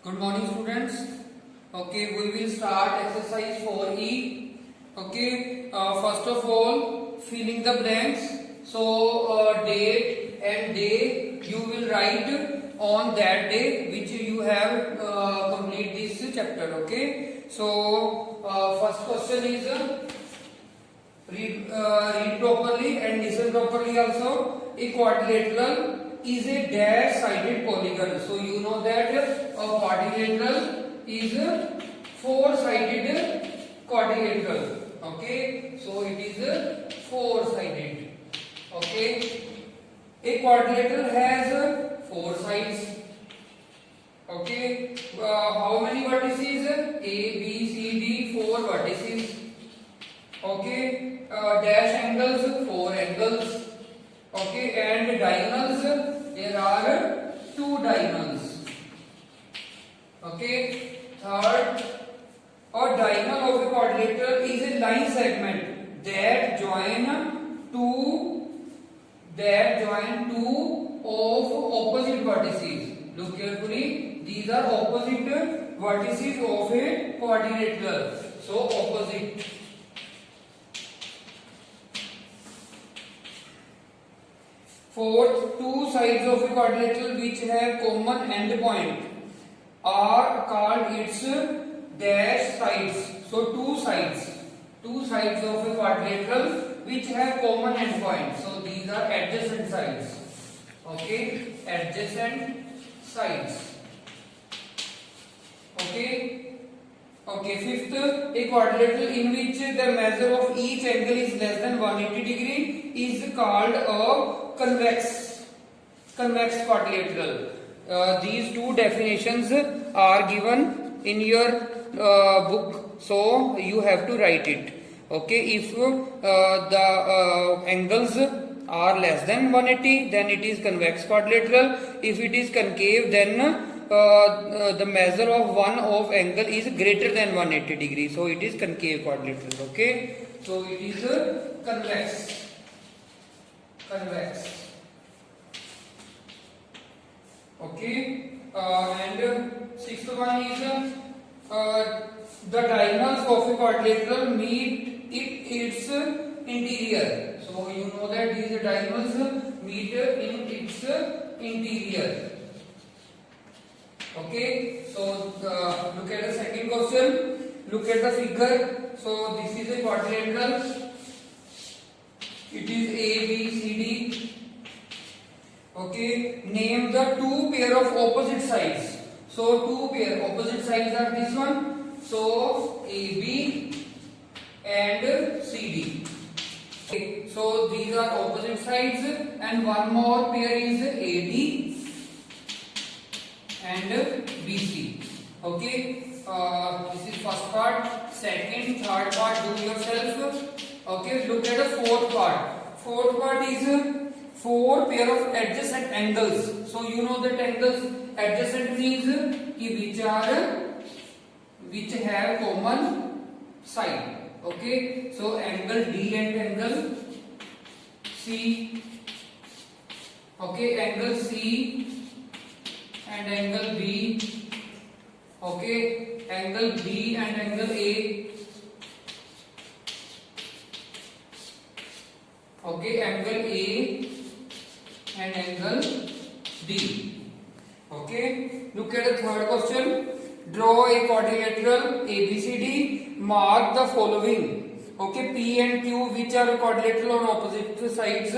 Good morning, students. Okay, we will start exercise 4E. Okay, first of all, filling the blanks. So, date and day you will write on that day which you have complete this chapter. Okay, so first question is read properly and listen properly also. A quadrilateral is a dash sided polygon. So you know that a quadrilateral is a four sided quadrilateral. Okay, so it is four sided. Okay, a quadrilateral has four sides. Okay, how many vertices? A, B, C, D, four vertices. Okay, dash angles, four angles. Okay, and diagonals, there are two diagonals. Okay, third, a diagonal of a quadrilateral is a line segment that join two of opposite vertices. Look carefully, these are opposite vertices of a quadrilateral. So opposite. Fourth, two sides of a quadrilateral which have common endpoint are called its dash sides. So two sides of a quadrilateral which have common endpoint. So these are adjacent sides. Okay, adjacent sides. Okay, fifth, a quadrilateral in which the measure of each angle is less than 180 degree is called a convex quadrilateral. These two definitions are given in your book, so you have to write it. Okay, if the angles are less than 180, then it is convex quadrilateral. If it is concave, then the measure of one of angle is greater than 180 degree, so it is concave quadrilateral. Okay, so it is convex. Okay, and sixth one is the diagonals of a quadrilateral meet its interior. So you know that these diagonals meet in its interior. Okay, so look at the second question. Look at the figure. So this is a quadrilateral. It is A, B, C, D. Okay, name the two pair of opposite sides. So two pair opposite sides are this one. So AB and CD. Okay, so these are opposite sides, and one more pair is AD and BC. Okay, this is first part. Second, third part do yourself. Okay, look at the fourth part. Fourth part is four pair of adjacent angles. So you know that angles adjacent means which have common side. Okay, so angle D and angle C. Okay, angle C and angle B. Okay, angle B and angle A. Okay, angle A and angle D. Okay, look at the third question. Draw a quadrilateral ABCD. Mark the following. Okay, P and Q which are quadrilateral on opposite sides.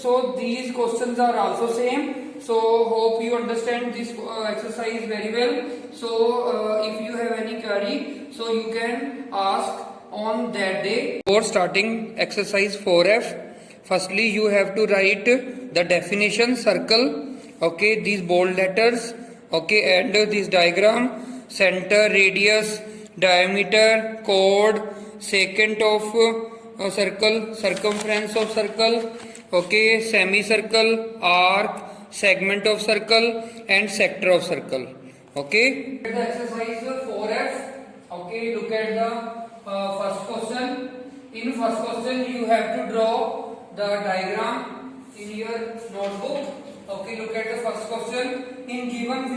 So these questions are also same. So hope you understand this exercise very well. So if you have any query, so you can ask on that day. For starting exercise 4F, firstly you have to write the definition, circle. Okay, these bold letters. Okay, and this diagram. Center, radius, diameter, chord, secant of circle, circumference of circle, okay, semicircle, arc, segment of circle, and sector of circle. Okay. The exercise 4F. Okay, look at the first question. In first question you have to draw the diagram in your notebook. Okay, look at the first question. in given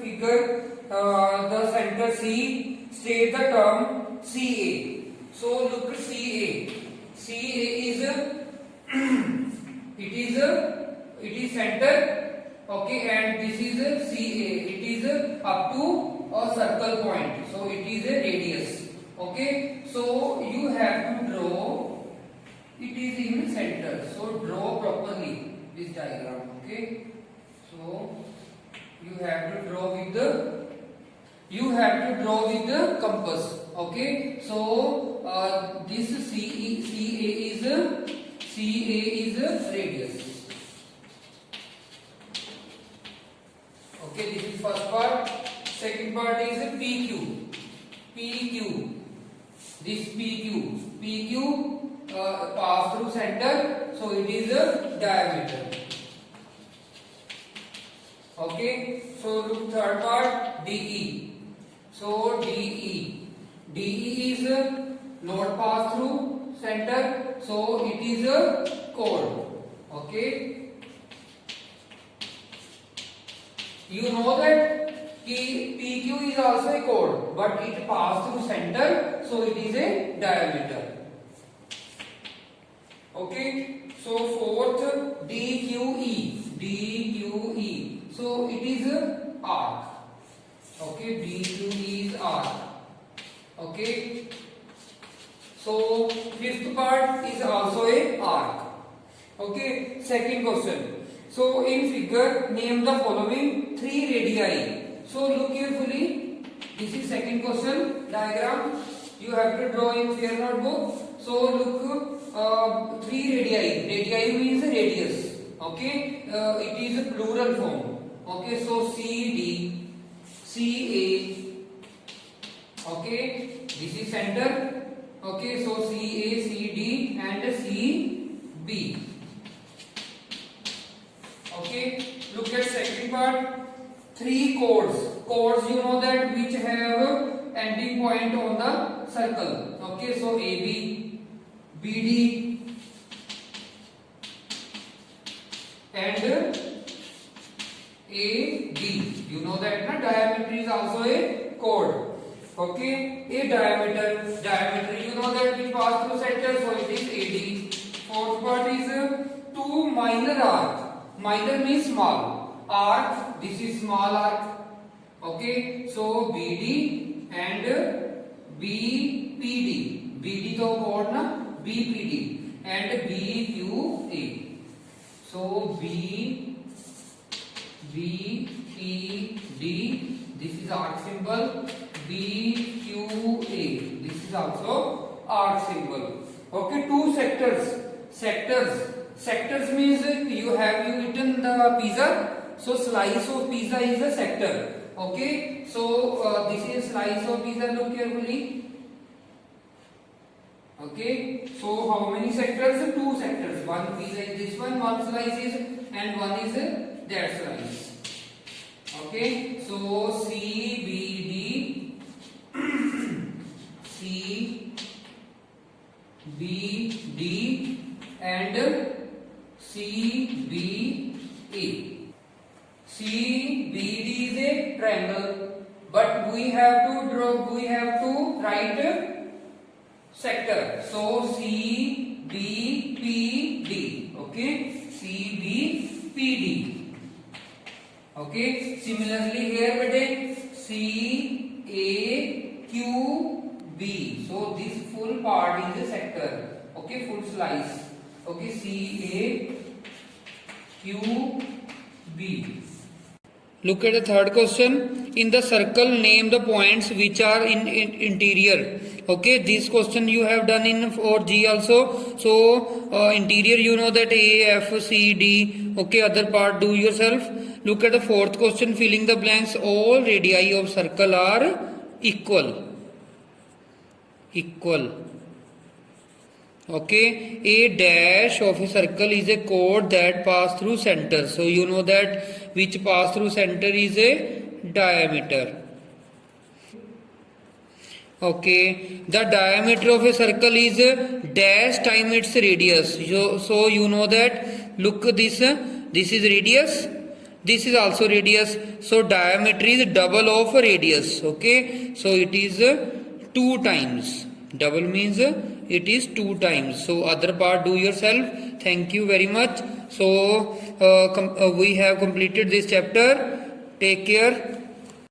figure, the center C, state the term CA. So look CA. CA is it is center, okay, and this is CA. It is up to a circle point, so it is a radius. Okay, so you have to draw. It is in center, so draw properly this diagram. Okay, so you have to draw with the compass. Okay, so this CA is a radius. Okay, this is first part. Second part is PQ. This PQ pass through center, so it is a diameter. Okay, so look third part, DE. So DE is not pass through center, so it is a chord. Okay, you know that PQ is also a chord, but it pass through center, so it is a diameter. Okay, so fourth DQE. So it is a arc. Okay, DQE is arc. Okay, so fifth part is also a arc. Okay, second question. So in figure, name the following 3 radii. So look carefully. This is second question diagram. You have to draw in your notebook. So look, 3 radii. Radii means radius. Okay, it is a plural form. Okay, so CD, CA. Okay, this is center. Okay, so CA, CD and CB. Okay, look at second part. 3 chords. Chords, you know that, which have ending point on the circle. Okay, so AB, BD and AD. You know that na, diameter is also a chord. Okay, a diameter. You know that which pass through center, so it is AD. Fourth part is 2 minor arc. Minor means small. Arc, this is small arc. Okay, so BD and BPD. BD to chord na, BPD and BQA. So BPD, this is arc symbol. BQA, this is also arc symbol. Okay, 2 sectors. Sectors means you eaten the pizza, so slice of pizza is a sector. Okay, so this is slice of pizza. Look carefully. Okay, so how many sectors? 2 sectors. One pizza is this one slice is, and one is that slice. Okay, so CBD, CBD and CBA. CBD is a triangle, but we have to write sector. So CBPD. Okay, CBPD. Okay, similarly here bete CAQB. So this full part is a sector. Okay, full slice. Okay, CAQB. Look at the third question. In the circle, name the points which are in interior. Okay, this question you have done in for G also. So interior, you know that A, F, C, D. Okay, other part do yourself. Look at the fourth question. Filling the blanks. All radii of circle are equal. Okay, a dash of a circle is a chord that pass through center. So you know that which pass through center is a diameter. Okay, the diameter of a circle is dash time its radius. So you know that. Look, this is radius. This is also radius. So diameter is double of radius. Okay. So it is 2 times. Double means it is 2 times. So other part do yourself. Thank you very much. So we have completed this chapter. Take care.